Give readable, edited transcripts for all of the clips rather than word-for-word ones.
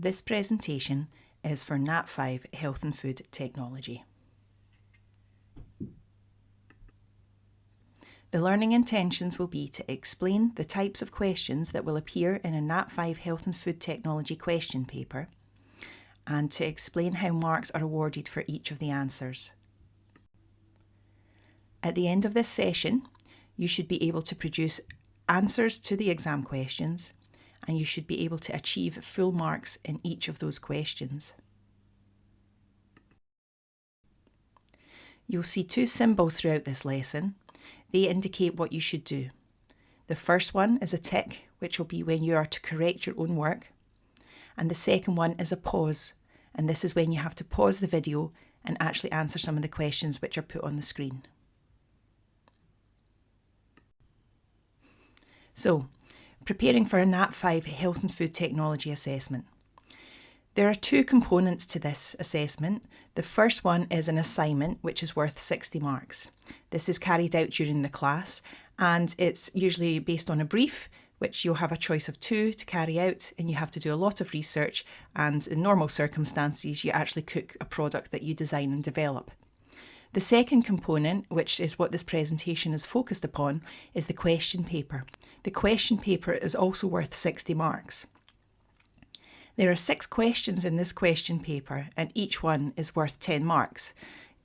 This presentation is for N5 Health and Food Technology. The learning intentions will be to explain the types of questions that will appear in a N5 Health and Food Technology question paper and to explain how marks are awarded for each of the answers. At the end of this session, you should be able to produce answers to the exam questions and you should be able to achieve full marks in each of those questions. You'll see two symbols throughout this lesson. They indicate what you should do. The first one is a tick, which will be when you are to correct your own work. And the second one is a pause, and this is when you have to pause the video and actually answer some of the questions which are put on the screen. So, preparing for a N5 Health and Food Technology Assessment. There are two components to this assessment. The first one is an assignment which is worth 60 marks. This is carried out during the class and it's usually based on a brief which you'll have a choice of two to carry out, and you have to do a lot of research, and in normal circumstances you actually cook a product that you design and develop. The second component, which is what this presentation is focused upon, is the question paper. The question paper is also worth 60 marks. There are 6 questions in this question paper and each one is worth 10 marks.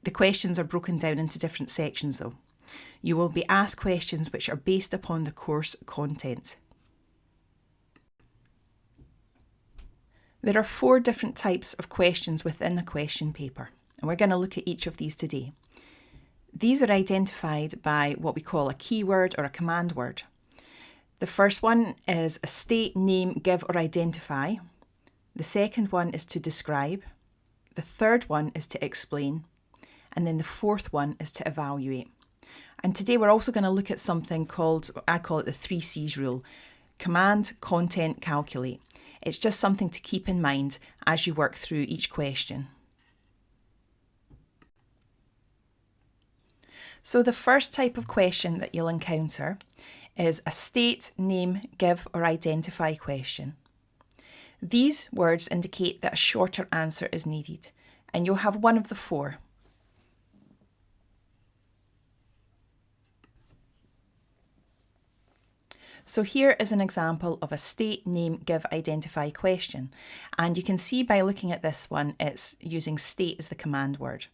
The questions are broken down into different sections though. You will be asked questions which are based upon the course content. There are 4 different types of questions within the question paper, and we're going to look at each of these today. These are identified by what we call a keyword or a command word. The first one is a state, name, give or identify. The second one is to describe. The third one is to explain. And then the fourth one is to evaluate. And today we're also going to look at something called, I call it the 3 C's rule. Command, content, calculate. It's just something to keep in mind as you work through each question. So the first type of question that you'll encounter is a state, name, give or identify question. These words indicate that a shorter answer is needed, and you'll have one of the 4. So here is an example of a state, name, give, identify question, and you can see by looking at this one it's using state as the command word.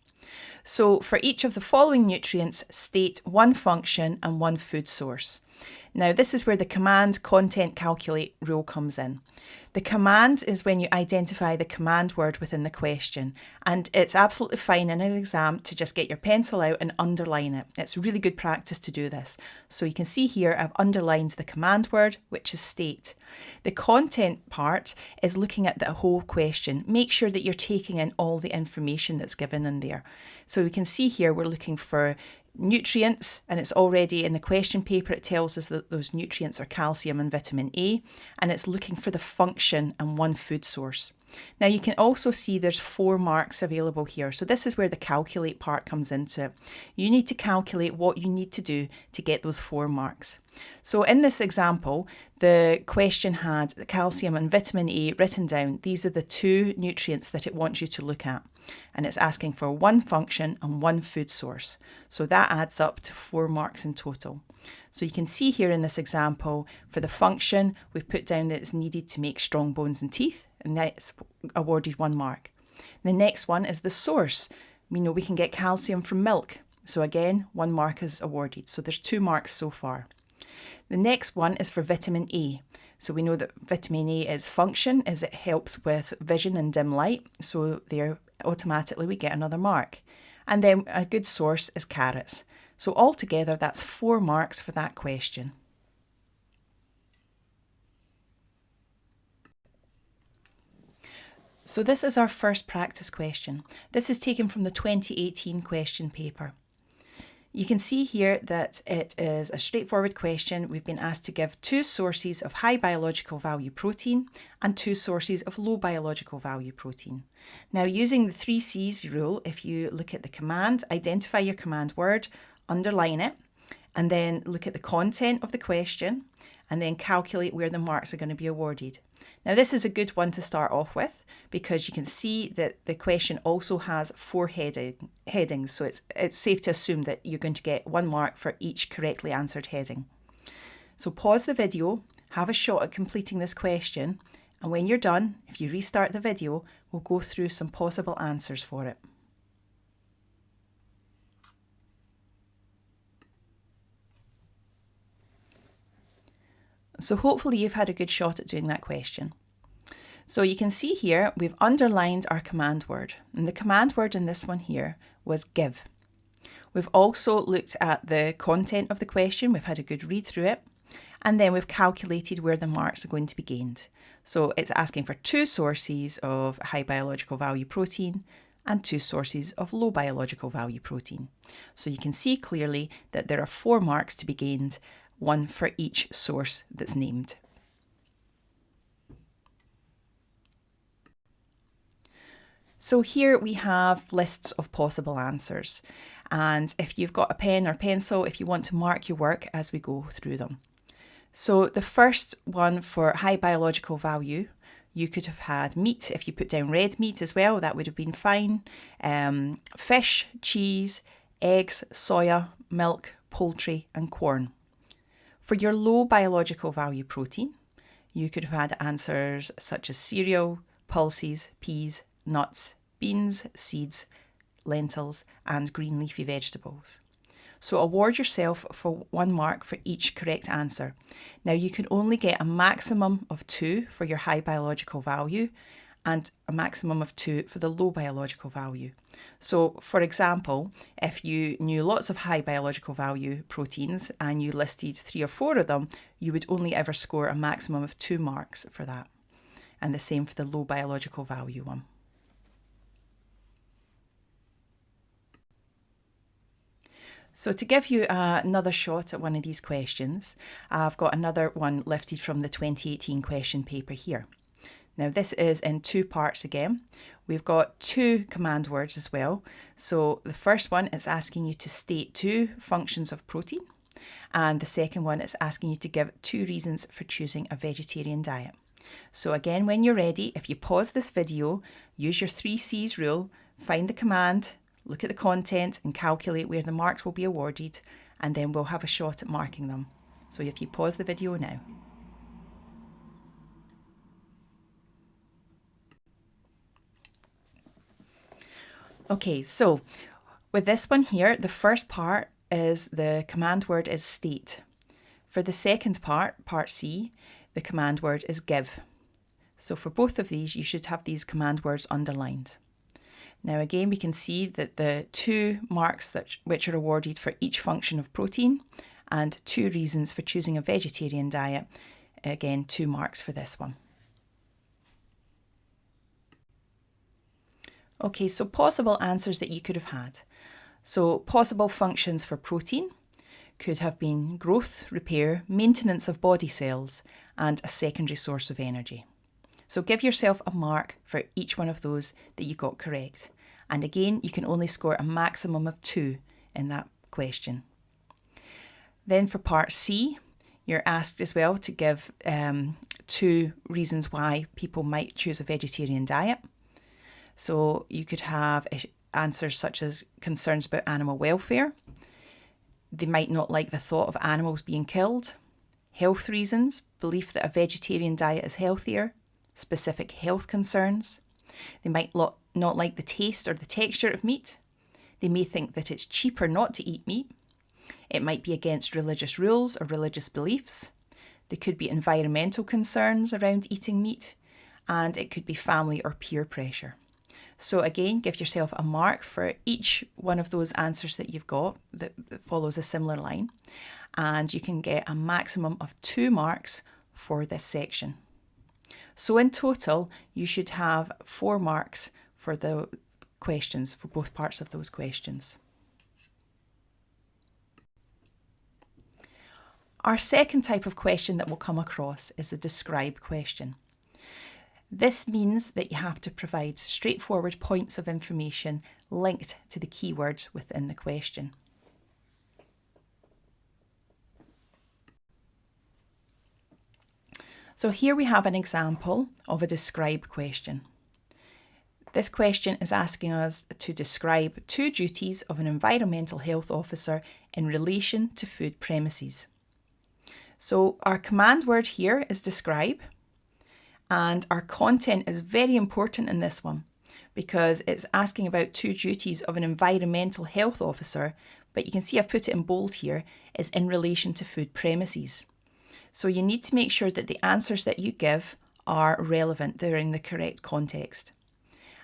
So for each of the following nutrients, state 1 function and 1 food source. Now this is where the command, content, calculate rule comes in. The command is when you identify the command word within the question, and it's absolutely fine in an exam to just get your pencil out and underline it. It's really good practice to do this. So you can see here I've underlined the command word, which is state. The content part is looking at the whole question. Make sure that you're taking in all the information that's given in there. So we can see here we're looking for nutrients, and it's already in the question paper, it tells us that those nutrients are calcium and vitamin A, and it's looking for the function and 1 food source. Now you can also see there's 4 marks available here, so this is where the calculate part comes into it. You need to calculate what you need to do to get those 4 marks. So in this example, the question had the calcium and vitamin A written down. These are the 2 nutrients that it wants you to look at, and it's asking for 1 function and 1 food source. So that adds up to 4 marks in total. So you can see here in this example, for the function, we've put down that it's needed to make strong bones and teeth, and that's awarded 1 mark. The next one is the source. We know we can get calcium from milk. So again, 1 mark is awarded. So there's 2 marks so far. The next one is for vitamin A. So we know that vitamin A is function, as it helps with vision and dim light. So there automatically we get another mark. And then a good source is carrots. So altogether that's 4 marks for that question. So this is our first practice question. This is taken from the 2018 question paper. You can see here that it is a straightforward question. We've been asked to give 2 sources of high biological value protein and 2 sources of low biological value protein. Now using the 3 C's rule, if you look at the command, identify your command word, underline it, and then look at the content of the question and then calculate where the marks are going to be awarded. Now this is a good one to start off with because you can see that the question also has 4 headings, so it's safe to assume that you're going to get 1 mark for each correctly answered heading. So pause the video, have a shot at completing this question, and when you're done, if you restart the video, we'll go through some possible answers for it. So hopefully you've had a good shot at doing that question. So you can see here we've underlined our command word, and the command word in this one here was give. We've also looked at the content of the question, we've had a good read through it, and then we've calculated where the marks are going to be gained. So it's asking for 2 sources of high biological value protein and 2 sources of low biological value protein. So you can see clearly that there are 4 marks to be gained, 1 for each source that's named. So here we have lists of possible answers, and if you've got a pen or pencil, if you want to mark your work as we go through them. So the first one for high biological value, you could have had meat. If you put down red meat as well, that would have been fine. Fish, cheese, eggs, soya, milk, poultry and corn. For your low biological value protein, you could have had answers such as cereal, pulses, peas, nuts, beans, seeds, lentils and green leafy vegetables. So award yourself for 1 mark for each correct answer. Now you can only get a maximum of 2 for your high biological value and a maximum of 2 for the low biological value. So for example, if you knew lots of high biological value proteins and you listed 3 or 4 of them, you would only ever score a maximum of 2 marks for that. And the same for the low biological value one. So to give you another shot at one of these questions, I've got another one lifted from the 2018 question paper here. Now this is in 2 parts again. We've got 2 command words as well. So the first one is asking you to state 2 functions of protein, and the second one is asking you to give 2 reasons for choosing a vegetarian diet. So again, when you're ready, if you pause this video, use your 3 C's rule, find the command, look at the content and calculate where the marks will be awarded, and then we'll have a shot at marking them. So if you pause the video now. Okay, so with this one here, the first part is the command word is state. For the second part, part C, the command word is give. So for both of these, you should have these command words underlined. Now again, we can see that the 2 marks which are awarded for each function of protein and 2 reasons for choosing a vegetarian diet, again 2 marks for this one. Okay, so possible answers that you could have had. So possible functions for protein could have been growth, repair, maintenance of body cells and a secondary source of energy. So give yourself a mark for each one of those that you got correct. And again, you can only score a maximum of 2 in that question. Then for part C, you're asked as well to give 2 reasons why people might choose a vegetarian diet. So you could have answers such as concerns about animal welfare. They might not like the thought of animals being killed. Health reasons, belief that a vegetarian diet is healthier. Specific health concerns. They might not like the taste or the texture of meat. They may think that it's cheaper not to eat meat. It might be against religious rules or religious beliefs. There could be environmental concerns around eating meat, and it could be family or peer pressure. So again, give yourself a mark for each one of those answers that you've got that follows a similar line, and you can get a maximum of 2 marks for this section. So in total, you should have 4 marks for the questions, for both parts of those questions. Our second type of question that we'll come across is the describe question. This means that you have to provide straightforward points of information linked to the keywords within the question. So here we have an example of a describe question. This question is asking us to describe 2 duties of an environmental health officer in relation to food premises. So our command word here is describe, and our content is very important in this one because it's asking about 2 duties of an environmental health officer, but you can see I've put it in bold here, is in relation to food premises. So you need to make sure that the answers that you give are relevant, they're in the correct context.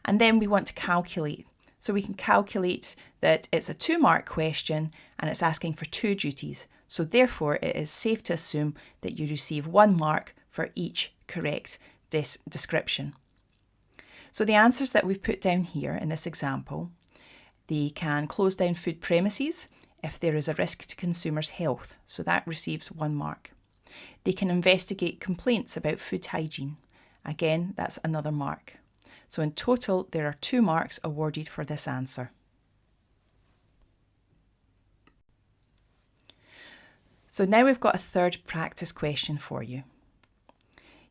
And then we want to calculate. So we can calculate that it's a 2-mark question and it's asking for 2 duties. So therefore it is safe to assume that you receive 1 mark for each correct description. So the answers that we've put down here in this example, they can close down food premises if there is a risk to consumers' health. So that receives 1 mark. They can investigate complaints about food hygiene. Again, that's another mark. So in total, there are 2 marks awarded for this answer. So now we've got a third practice question for you.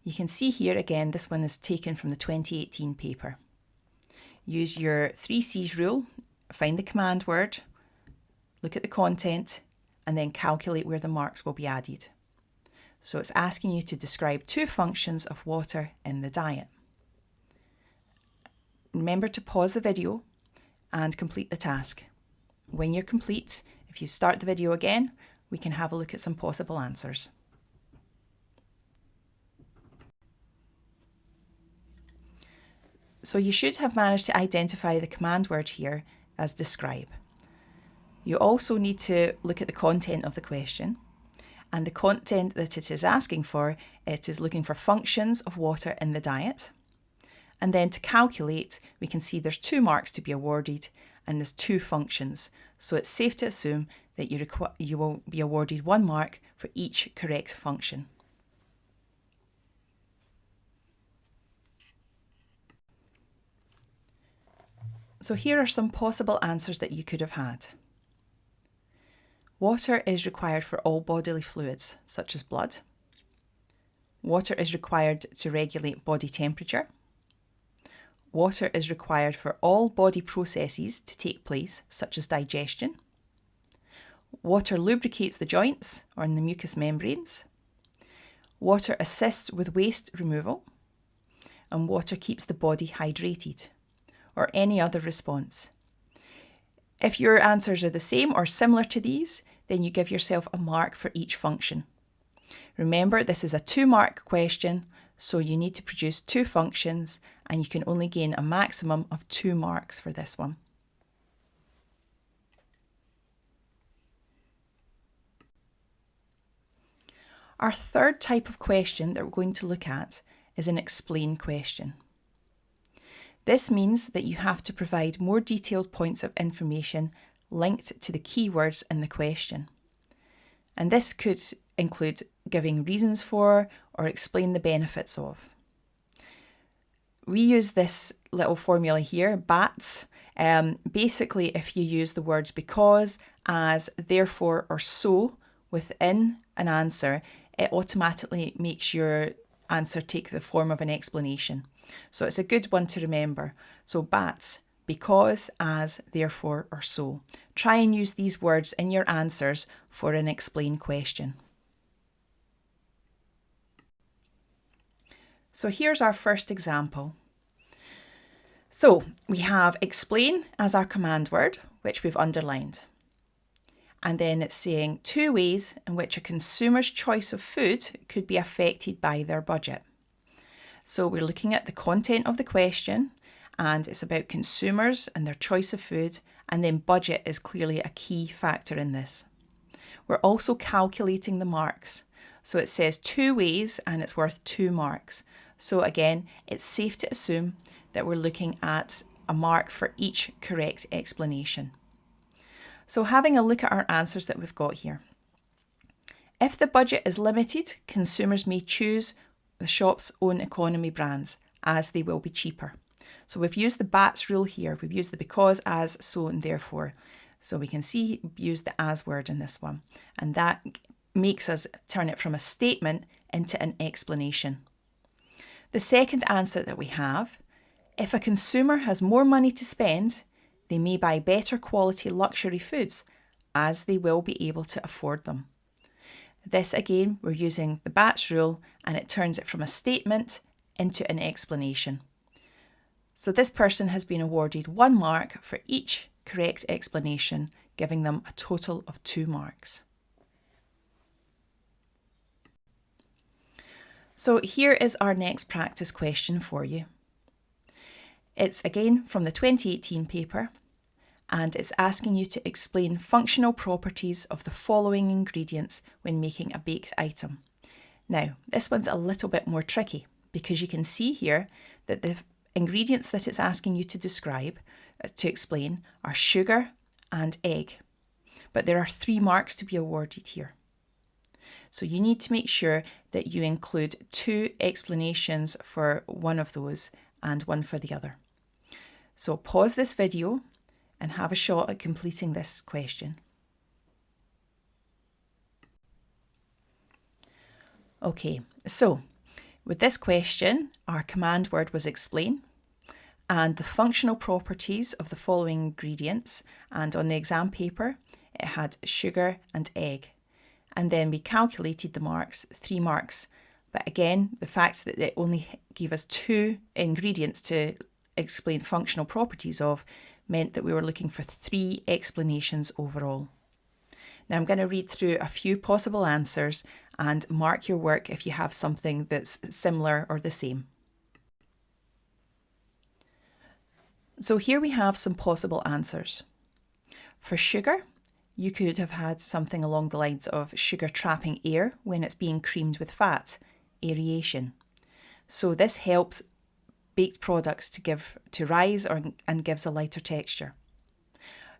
You can see here again, this one is taken from the 2018 paper. Use your 3 C's rule, find the command word, look at the content, and then calculate where the marks will be added. So it's asking you to describe 2 functions of water in the diet. Remember to pause the video and complete the task. When you're complete, if you start the video again, we can have a look at some possible answers. So you should have managed to identify the command word here as describe. You also need to look at the content of the question, and the content that it is asking for, it is looking for functions of water in the diet. And then to calculate, we can see there's 2 marks to be awarded and there's 2 functions. So it's safe to assume that you will be awarded 1 mark for each correct function. So here are some possible answers that you could have had. Water is required for all bodily fluids, such as blood. Water is required to regulate body temperature. Water is required for all body processes to take place, such as digestion. Water lubricates the joints or in the mucous membranes. Water assists with waste removal. And water keeps the body hydrated, or any other response. If your answers are the same or similar to these, then you give yourself a mark for each function. Remember, this is a 2-mark question, so you need to produce 2 functions, and you can only gain a maximum of 2 marks for this one. Our third type of question that we're going to look at is an explain question. This means that you have to provide more detailed points of information linked to the keywords in the question. And this could include giving reasons for or explain the benefits of. We use this little formula here, BATS. Basically, if you use the words because, as, therefore, or so within an answer, it automatically makes your answer take the form of an explanation. So it's a good one to remember. So BATS, because, as, therefore, or so. Try and use these words in your answers for an explain question. So here's our first example. So we have explain as our command word, which we've underlined. And then it's saying 2 ways in which a consumer's choice of food could be affected by their budget. So we're looking at the content of the question, and it's about consumers and their choice of food, and then budget is clearly a key factor in this. We're also calculating the marks. So it says 2 ways and it's worth 2 marks. So again, it's safe to assume that we're looking at a mark for each correct explanation. So having a look at our answers that we've got here. If the budget is limited, consumers may choose the shop's own economy brands as they will be cheaper. So we've used the BATS rule here. We've used the because, as, so and therefore. So we can see use the as word in this one. And that makes us turn it from a statement into an explanation. The second answer that we have, if a consumer has more money to spend, they may buy better quality luxury foods as they will be able to afford them. This again, we're using the batch rule and it turns it from a statement into an explanation. So this person has been awarded 1 mark for each correct explanation, giving them a total of 2 marks. So here is our next practice question for you. It's again from the 2018 paper, and it's asking you to explain functional properties of the following ingredients when making a baked item. Now, this one's a little bit more tricky because you can see here that the ingredients that it's asking you to describe, to explain, are sugar and egg. But there are 3 marks to be awarded here. So you need to make sure that you include 2 explanations for one of those and 1 for the other. So pause this video and have a shot at completing this question. Okay, so with this question, our command word was explain, and the functional properties of the following ingredients, and on the exam paper, it had sugar and egg. And then we calculated the marks, 3 marks. But again, the fact that it only gave us 2 ingredients to explain functional properties of meant that we were looking for 3 explanations overall. Now I'm going to read through a few possible answers and mark your work if you have something that's similar or the same. So here we have some possible answers. For sugar, you could have had something along the lines of sugar trapping air when it's being creamed with fat, aeration. So this helps baked products to rise and gives a lighter texture.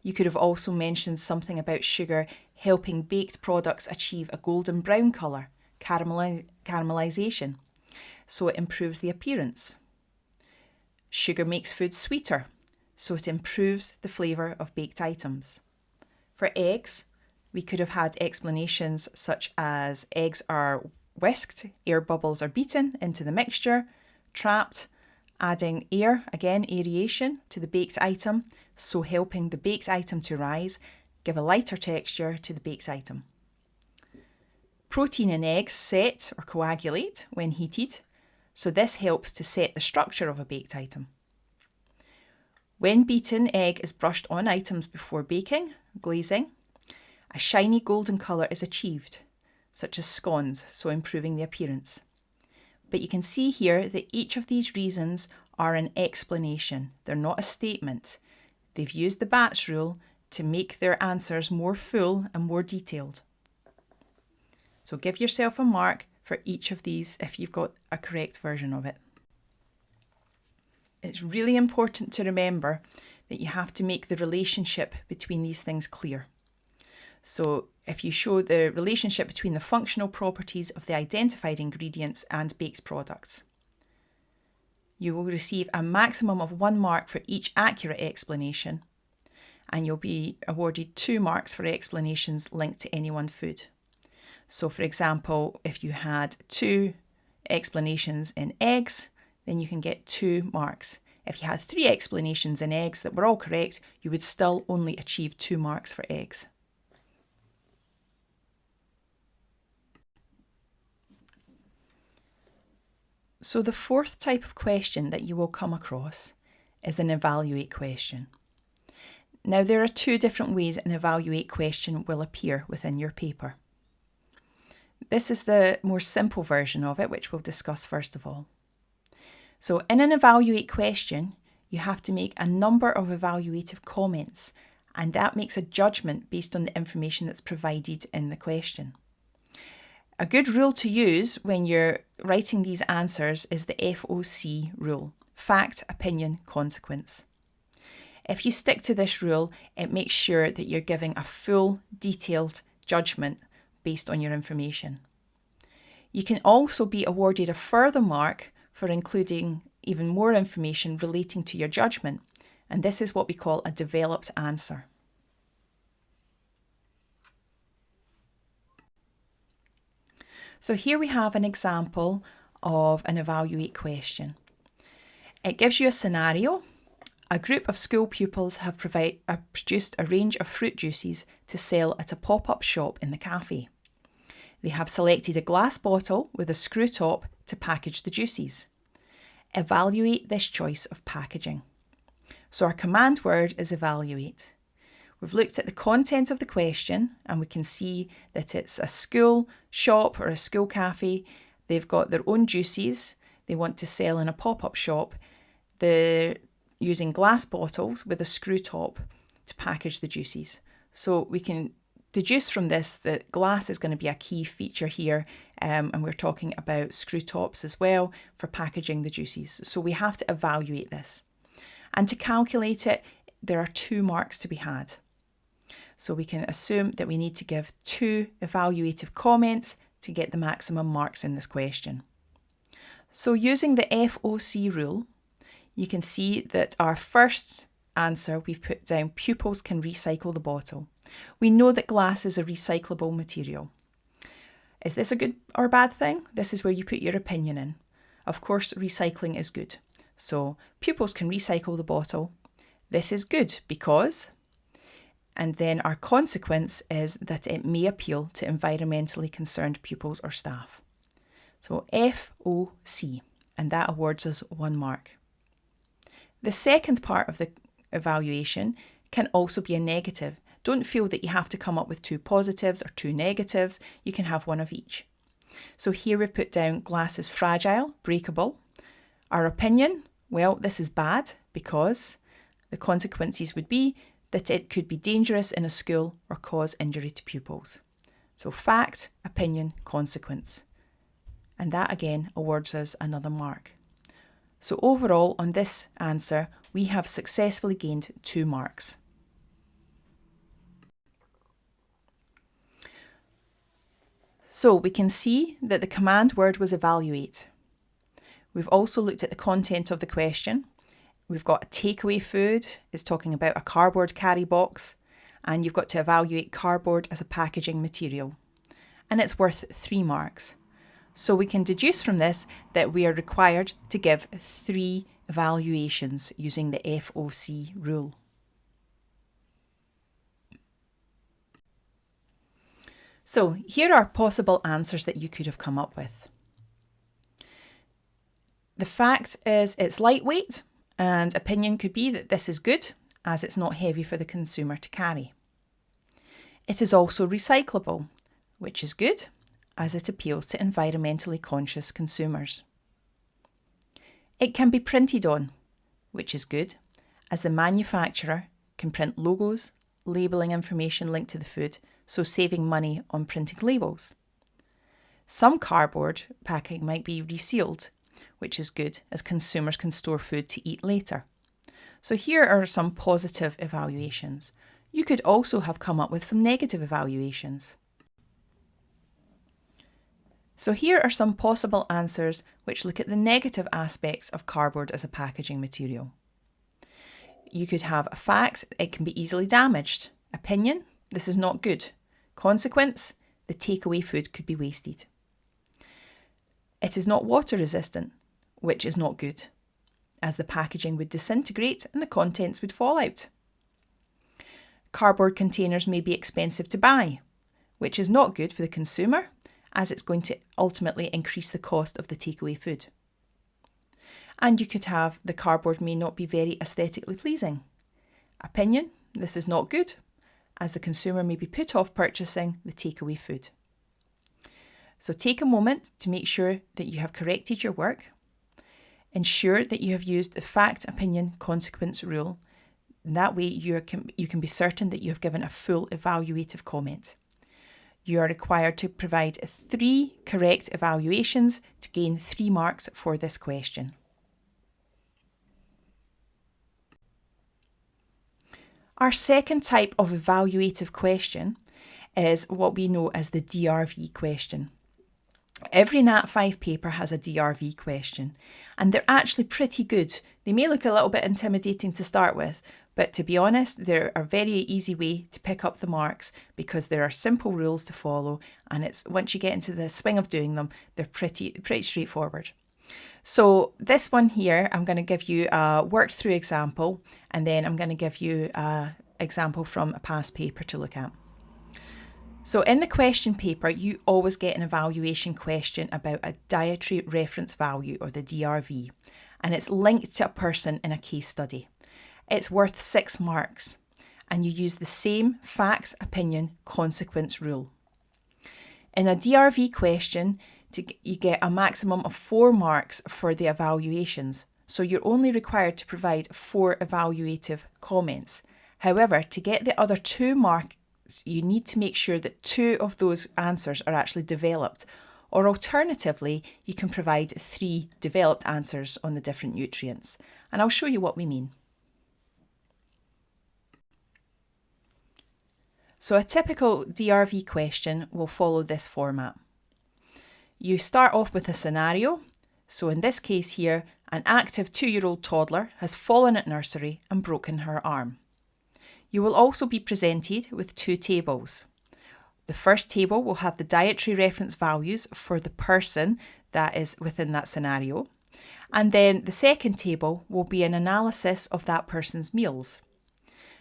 You could have also mentioned something about sugar helping baked products achieve a golden brown colour, caramelization, so it improves the appearance. Sugar makes food sweeter, so it improves the flavour of baked items. For eggs, we could have had explanations such as eggs are whisked, air bubbles are beaten into the mixture, trapped, adding air, again aeration, to the baked item, so helping the baked item to rise, give a lighter texture to the baked item. Protein in eggs set or coagulate when heated, so this helps to set the structure of a baked item. When beaten, egg is brushed on items before baking, glazing. A shiny golden colour is achieved, such as scones, so improving the appearance. But you can see here that each of these reasons are an explanation. They're not a statement. They've used the batch rule to make their answers more full and more detailed. So give yourself a mark for each of these if you've got a correct version of it. It's really important to remember that you have to make the relationship between these things clear. So if you show the relationship between the functional properties of the identified ingredients and baked products, you will receive a maximum of 1 mark for each accurate explanation, and you'll be awarded 2 marks for explanations linked to any one food. So for example, if you had 2 explanations in eggs, then you can get 2 marks. If you had 3 explanations in eggs that were all correct, you would still only achieve 2 marks for eggs. So the 4th type of question that you will come across is an evaluate question. Now there are 2 different ways an evaluate question will appear within your paper. This is the more simple version of it, which we'll discuss first of all. So in an evaluate question, you have to make a number of evaluative comments, and that makes a judgment based on the information that's provided in the question. A good rule to use when you're writing these answers is the FOC rule, fact, opinion, consequence. If you stick to this rule, it makes sure that you're giving a full, detailed judgment based on your information. You can also be awarded a further mark for including even more information relating to your judgment, and this is what we call a developed answer. So here we have an example of an evaluate question. It gives you a scenario. A group of school pupils have produced a range of fruit juices to sell at a pop-up shop in the cafe. They have selected a glass bottle with a screw top to package the juices. Evaluate this choice of packaging. So our command word is evaluate. We've looked at the content of the question and we can see that it's a school shop or a school cafe. They've got their own juices they want to sell in a pop-up shop. They're using glass bottles with a screw top to package the juices. So we can deduce from this that glass is going to be a key feature here, and we're talking about screw tops as well for packaging the juices. So we have to evaluate this. And to calculate it, there are 2 marks to be had. So we can assume that we need to give 2 evaluative comments to get the maximum marks in this question. So using the FOC rule, you can see that our first answer we've put down, pupils can recycle the bottle. We know that glass is a recyclable material. Is this a good or bad thing? This is where you put your opinion in. Of course, recycling is good. So pupils can recycle the bottle. This is good because, and then our consequence is that it may appeal to environmentally concerned pupils or staff. So FOC, and that awards us 1 mark. The second part of the evaluation can also be a negative. Don't feel that you have to come up with 2 positives or 2 negatives. You can have 1 of each. So here we've put down glass is fragile, breakable. Our opinion, well, this is bad because the consequences would be that it could be dangerous in a school or cause injury to pupils. So fact, opinion, consequence. And that again awards us another mark. So overall on this answer, we have successfully gained 2 marks. So we can see that the command word was evaluate. We've also looked at the content of the question. We've got a takeaway food, it's talking about a cardboard carry box, and you've got to evaluate cardboard as a packaging material. And it's worth 3 marks. So we can deduce from this that we are required to give 3 evaluations using the FOC rule. So here are possible answers that you could have come up with. The fact is it's lightweight, and opinion could be that this is good as it's not heavy for the consumer to carry. It is also recyclable, which is good as it appeals to environmentally conscious consumers. It can be printed on, which is good as the manufacturer can print logos, labelling information linked to the food, so saving money on printing labels. Some cardboard packing might be resealed, which is good as consumers can store food to eat later. So here are some positive evaluations. You could also have come up with some negative evaluations. So here are some possible answers which look at the negative aspects of cardboard as a packaging material. You could have a fact, it can be easily damaged. Opinion, this is not good. Consequence, the takeaway food could be wasted. It is not water resistant, which is not good, as the packaging would disintegrate and the contents would fall out. Cardboard containers may be expensive to buy, which is not good for the consumer, as it's going to ultimately increase the cost of the takeaway food. And you could have the cardboard may not be very aesthetically pleasing. Opinion, this is not good, as the consumer may be put off purchasing the takeaway food. So take a moment to make sure that you have corrected your work. Ensure that you have used the fact, opinion, consequence rule. And that way you can be certain that you have given a full evaluative comment. You are required to provide 3 correct evaluations to gain 3 marks for this question. Our second type of evaluative question is what we know as the DRV question. Every N5 paper has a DRV question, and they're actually pretty good. They may look a little bit intimidating to start with, But to be honest, they're a very easy way to pick up the marks because there are simple rules to follow, and it's once you get into the swing of doing them, they're pretty straightforward. So this one here, I'm going to give you a worked through example, and then I'm going to give you an example from a past paper to look at. So in the question paper, you always get an evaluation question about a dietary reference value, or the DRV, and it's linked to a person in a case study. It's worth 6 marks, and you use the same facts, opinion, consequence rule. In a DRV question, you get a maximum of 4 marks for the evaluations, so you're only required to provide 4 evaluative comments. However, to get the other 2 marks, you need to make sure that 2 of those answers are actually developed, or alternatively, you can provide 3 developed answers on the different nutrients. And I'll show you what we mean. So a typical DRV question will follow this format. You start off with a scenario. So in this case here, an active 2-year-old toddler has fallen at nursery and broken her arm. You will also be presented with 2 tables. The first table will have the dietary reference values for the person that is within that scenario. And then the second table will be an analysis of that person's meals.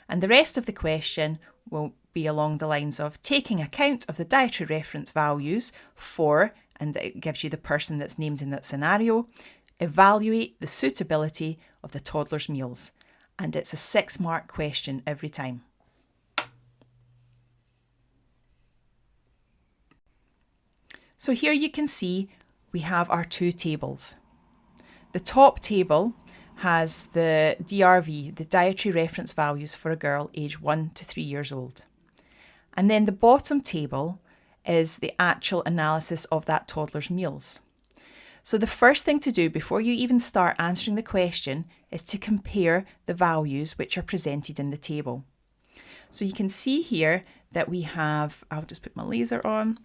And the rest of the question will be along the lines of taking account of the dietary reference values for, and it gives you the person that's named in that scenario, evaluate the suitability of the toddler's meals. And it's a 6-mark question every time. So here you can see we have our 2 tables. The top table has the DRV, the dietary reference values for a girl aged 1 to 3 years old. And then the bottom table is the actual analysis of that toddler's meals. So the first thing to do before you even start answering the question is to compare the values which are presented in the table. So you can see here that we have, I'll just put my laser on.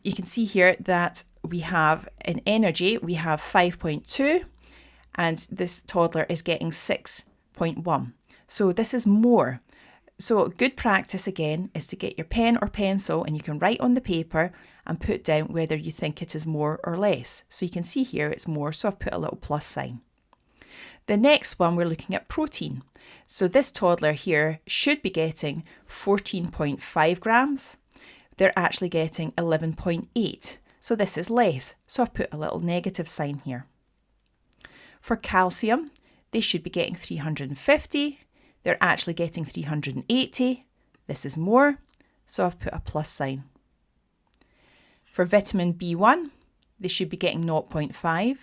You can see here that we have in energy, we have 5.2, and this toddler is getting 6.1. So this is more. So good practice again is to get your pen or pencil, and you can write on the paper and put down whether you think it is more or less. So you can see here it's more, so I've put a little plus sign. The next one, we're looking at protein. So this toddler here should be getting 14.5 grams. They're actually getting 11.8. So this is less. So I've put a little negative sign here. For calcium, they should be getting 350. They're actually getting 380. This is more. So I've put a plus sign. For vitamin B1, they should be getting 0.5.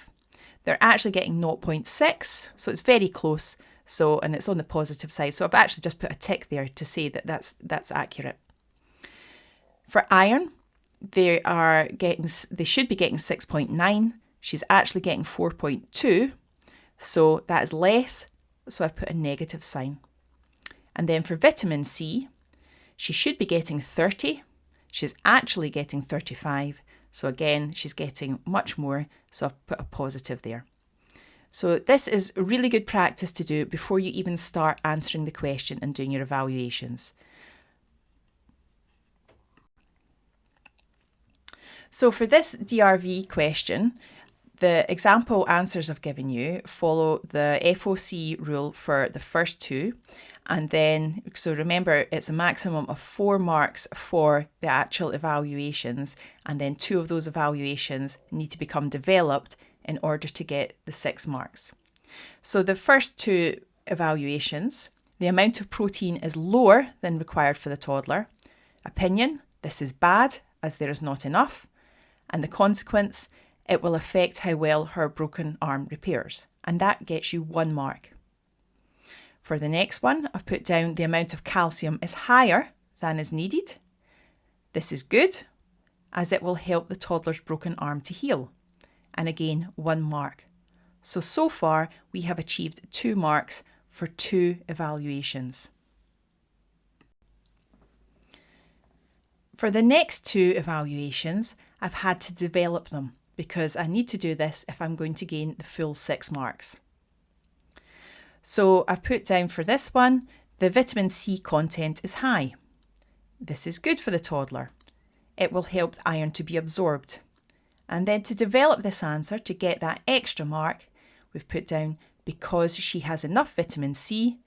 They're actually getting 0.6, so it's very close. So, and it's on the positive side. So I've actually just put a tick there to say that that's accurate. For iron, they should be getting 6.9. She's actually getting 4.2, so that is less. So I've put a negative sign. And then for vitamin C, she should be getting 30. She's actually getting 35. So again, she's getting much more. So I've put a positive there. So this is really good practice to do before you even start answering the question and doing your evaluations. So for this DRV question, the example answers I've given you follow the FOC rule for the first 2. And then, so remember, it's a maximum of 4 marks for the actual evaluations. And then 2 of those evaluations need to become developed in order to get the 6 marks. So the first 2 evaluations, the amount of protein is lower than required for the toddler. Opinion, this is bad as there is not enough. And the consequence, it will affect how well her broken arm repairs. And that gets you 1 mark. For the next one, I've put down the amount of calcium is higher than is needed. This is good, as it will help the toddler's broken arm to heal. And again, 1 mark. So far, we have achieved 2 marks for 2 evaluations. For the next 2 evaluations, I've had to develop them because I need to do this if I'm going to gain the full 6 marks. So I've put down for this one, the vitamin C content is high. This is good for the toddler. It will help the iron to be absorbed. And then to develop this answer, to get that extra mark, we've put down because she has enough vitamin C,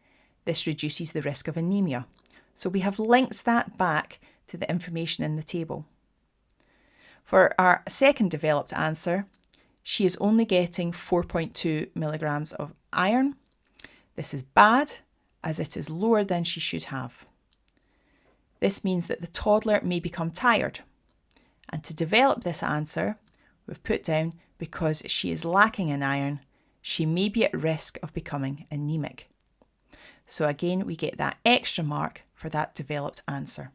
this reduces the risk of anemia. So we have linked that back to the information in the table. For our second developed answer, she is only getting 4.2 milligrams of iron. This is bad, as it is lower than she should have. This means that the toddler may become tired. And to develop this answer, we've put down because she is lacking in iron, she may be at risk of becoming anemic. So again, we get that extra mark for that developed answer.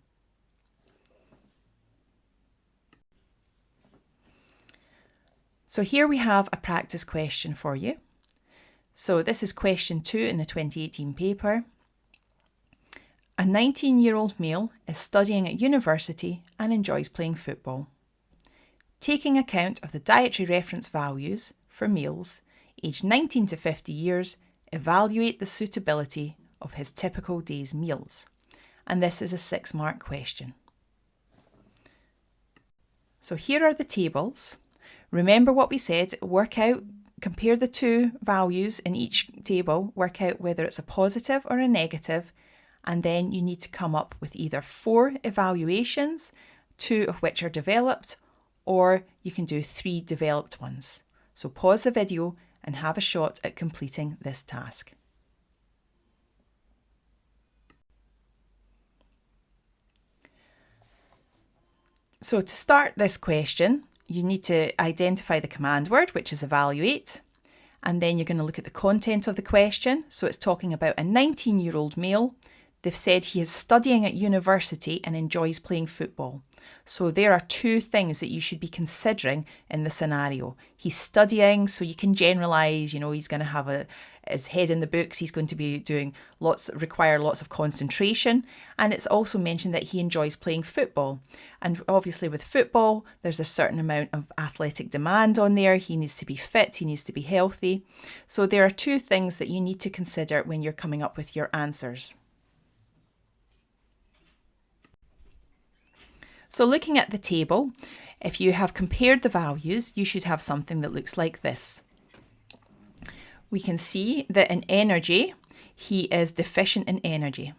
So here we have a practice question for you. So this is question 2 in the 2018 paper. A 19-year-old male is studying at university and enjoys playing football. Taking account of the dietary reference values for males aged 19 to 50 years, evaluate the suitability of his typical day's meals. And this is a 6-mark question. So here are the tables. Remember what we said, compare the two values in each table, work out whether it's a positive or a negative, and then you need to come up with either 4 evaluations, 2 of which are developed, or you can do 3 developed ones. So pause the video and have a shot at completing this task. So to start this question, you need to identify the command word, which is evaluate, and then you're going to look at the content of the question. So it's talking about a 19-year-old male. They've said he is studying at university and enjoys playing football. So there are 2 things that you should be considering in the scenario. He's studying, so you can generalise, he's going to have his head in the books, he's going to be require lots of concentration. And it's also mentioned that he enjoys playing football. And obviously with football, there's a certain amount of athletic demand on there. He needs to be fit, he needs to be healthy. So there are 2 things that you need to consider when you're coming up with your answers. So looking at the table, if you have compared the values, you should have something that looks like this. We can see that in energy, he is deficient in energy.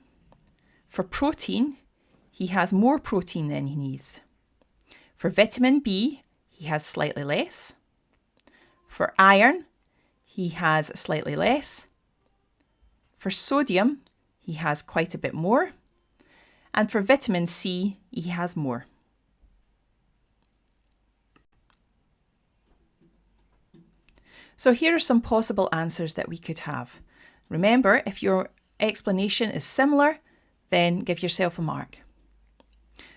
For protein, he has more protein than he needs. For vitamin B, he has slightly less. For iron, he has slightly less. For sodium, he has quite a bit more. And for vitamin C, he has more. So here are some possible answers that we could have. Remember, if your explanation is similar, then give yourself a mark.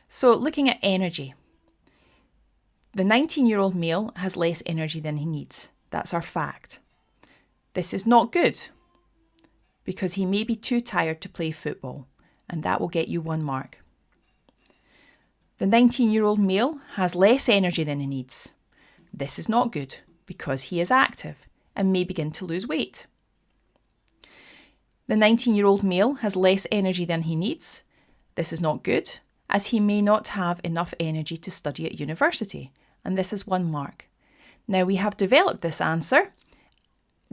So looking at energy. The 19-year-old male has less energy than he needs. That's our fact. This is not good because he may be too tired to play football. And that will get you 1 mark. The 19-year-old male has less energy than he needs. This is not good because he is active and may begin to lose weight. The 19-year-old male has less energy than he needs. This is not good as he may not have enough energy to study at university. And this is 1 mark. Now we have developed this answer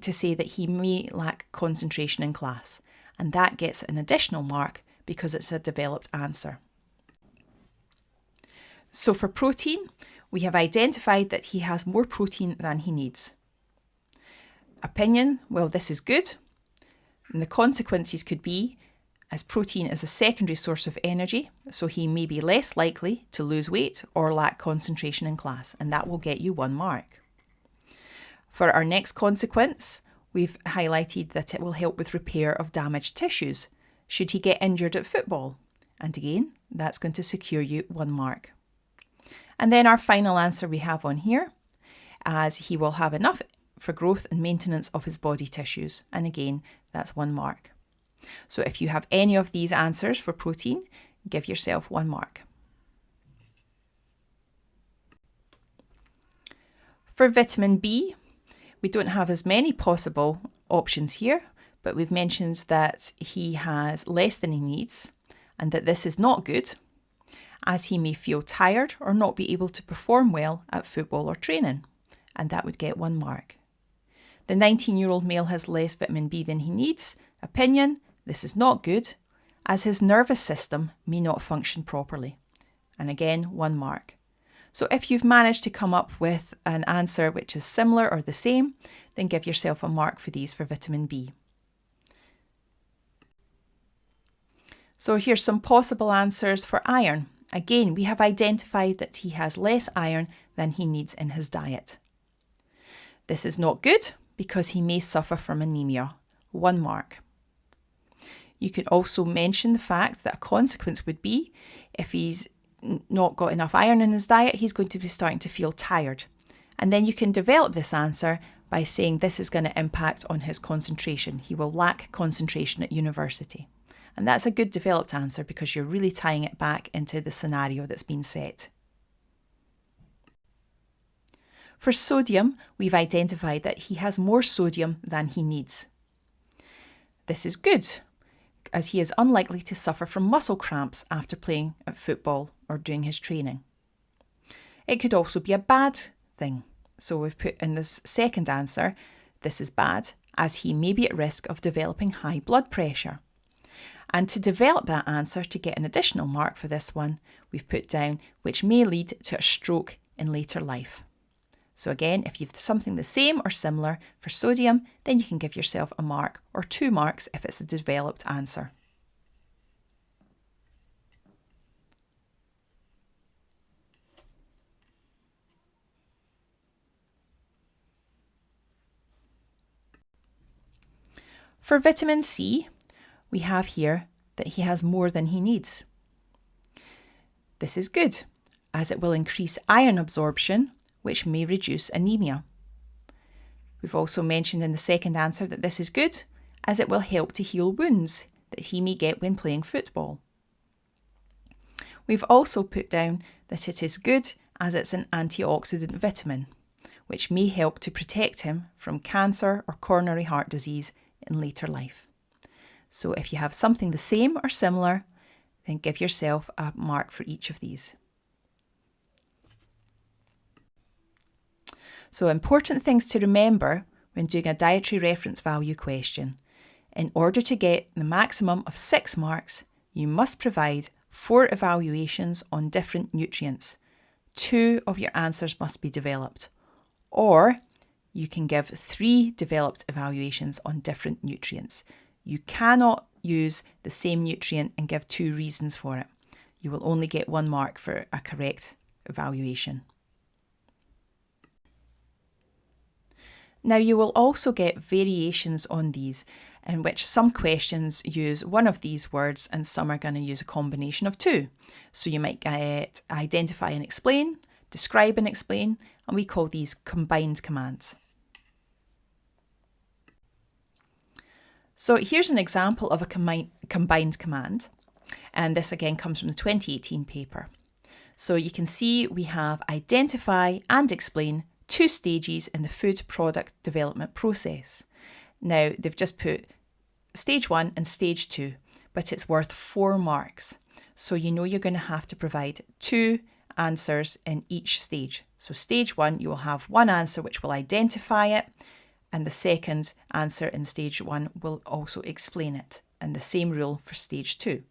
to say that he may lack concentration in class. And that gets an additional mark because it's a developed answer. So for protein, we have identified that he has more protein than he needs. Opinion, well, this is good. And the consequences could be, as protein is a secondary source of energy, so he may be less likely to lose weight or lack concentration in class, and that will get you 1 mark. For our next consequence, we've highlighted that it will help with repair of damaged tissues should he get injured at football. And again, that's going to secure you 1 mark. And then our final answer we have on here, as he will have enough for growth and maintenance of his body tissues. And again, that's 1 mark. So if you have any of these answers for protein, give yourself 1 mark. For vitamin B, we don't have as many possible options here, but we've mentioned that he has less than he needs and that this is not good, as he may feel tired or not be able to perform well at football or training, and that would get 1 mark. The 19-year-old male has less vitamin B than he needs. Opinion, this is not good, as his nervous system may not function properly, and again 1 mark. So if you've managed to come up with an answer which is similar or the same, then give yourself a mark for these for vitamin B. So here's some possible answers for iron. Again, we have identified that he has less iron than he needs in his diet. This is not good because he may suffer from anemia. 1 mark. You could also mention the fact that a consequence would be if he's not got enough iron in his diet, he's going to be starting to feel tired. And then you can develop this answer by saying this is going to impact on his concentration. He will lack concentration at university. And that's a good developed answer because you're really tying it back into the scenario that's been set. For sodium, we've identified that he has more sodium than he needs. This is good, as he is unlikely to suffer from muscle cramps after playing at football or doing his training. It could also be a bad thing. So we've put in this second answer, this is bad, as he may be at risk of developing high blood pressure. And to develop that answer, to get an additional mark for this one, we've put down which may lead to a stroke in later life. So again, if you've something the same or similar for sodium, then you can give yourself a mark or 2 marks if it's a developed answer. For vitamin C, we have here that he has more than he needs. This is good, as it will increase iron absorption, which may reduce anemia. We've also mentioned in the second answer that this is good, as it will help to heal wounds that he may get when playing football. We've also put down that it is good as it's an antioxidant vitamin, which may help to protect him from cancer or coronary heart disease in later life. So if you have something the same or similar, then give yourself a mark for each of these. So important things to remember when doing a dietary reference value question. In order to get the maximum of 6 marks, you must provide 4 evaluations on different nutrients. 2 of your answers must be developed. Or you can give 3 developed evaluations on different nutrients. You cannot use the same nutrient and give 2 reasons for it. You will only get 1 mark for a correct evaluation. Now you will also get variations on these, in which some questions use one of these words and some are going to use a combination of 2. So you might get identify and explain, describe and explain, and we call these combined commands. So here's an example of a combined command, and this again comes from the 2018 paper. So you can see we have identify and explain 2 stages in the food product development process. Now they've just put stage 1 and stage 2, but it's worth 4 marks. So you know you're going to have to provide 2 answers in each stage. So stage 1, you will have 1 answer which will identify it, and the second answer in stage 1 will also explain it. And the same rule for stage 2.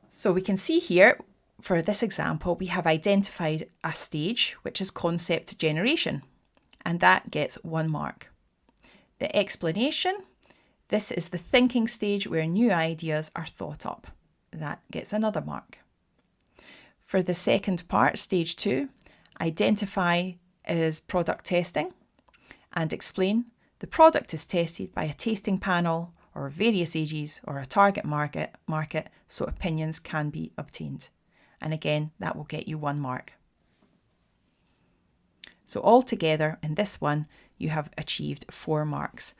So we can see here, for this example, we have identified a stage, which is concept generation, and that gets 1 mark. The explanation, this is the thinking stage where new ideas are thought up. That gets another mark. For the second part, stage 2, identify is product testing, and explain, the product is tested by a tasting panel or various ages or a target market, so opinions can be obtained. And again, that will get you 1 mark. So altogether in this one, you have achieved 4 marks.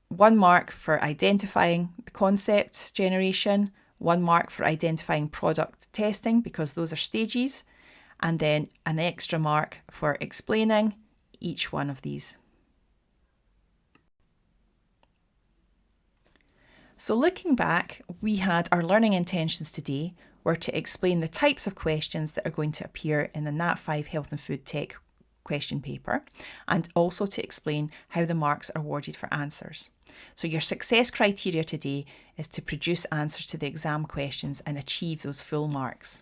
1 mark for identifying the concept generation, 1 mark for identifying product testing because those are stages, and then an extra mark for explaining each one of these. So looking back, we had our learning intentions today were to explain the types of questions that are going to appear in the Nat5 Health and Food Tech question paper, and also to explain how the marks are awarded for answers. So your success criteria today is to produce answers to the exam questions and achieve those full marks.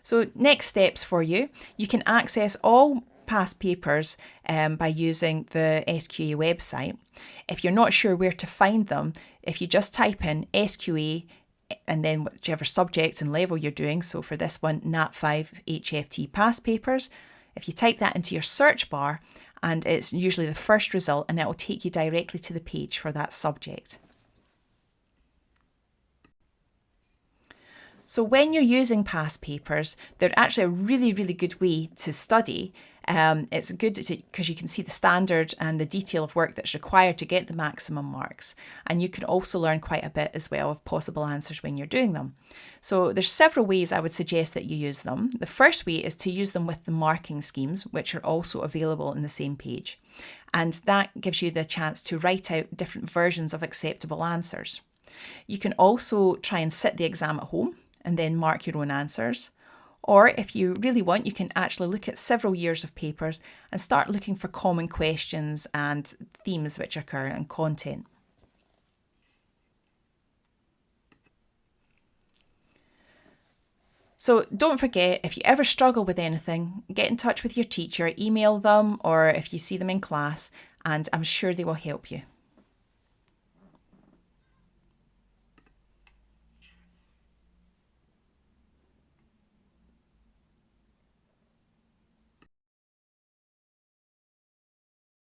So next steps for you, you can access all past papers by using the SQA website. If you're not sure where to find them, if you just type in SQA and then whichever subject and level you're doing, so for this one, Nat5 HFT past papers, if you type that into your search bar, and it's usually the first result, and it will take you directly to the page for that subject. So when you're using past papers, they're actually a really, really good way to study. It's good because you can see the standard and the detail of work that's required to get the maximum marks. And you can also learn quite a bit as well of possible answers when you're doing them. So there's several ways I would suggest that you use them. The first way is to use them with the marking schemes, which are also available in the same page. And that gives you the chance to write out different versions of acceptable answers. You can also try and sit the exam at home and then mark your own answers. Or if you really want, you can actually look at several years of papers and start looking for common questions and themes which occur in content. So don't forget, if you ever struggle with anything, get in touch with your teacher, email them, or if you see them in class, and I'm sure they will help you.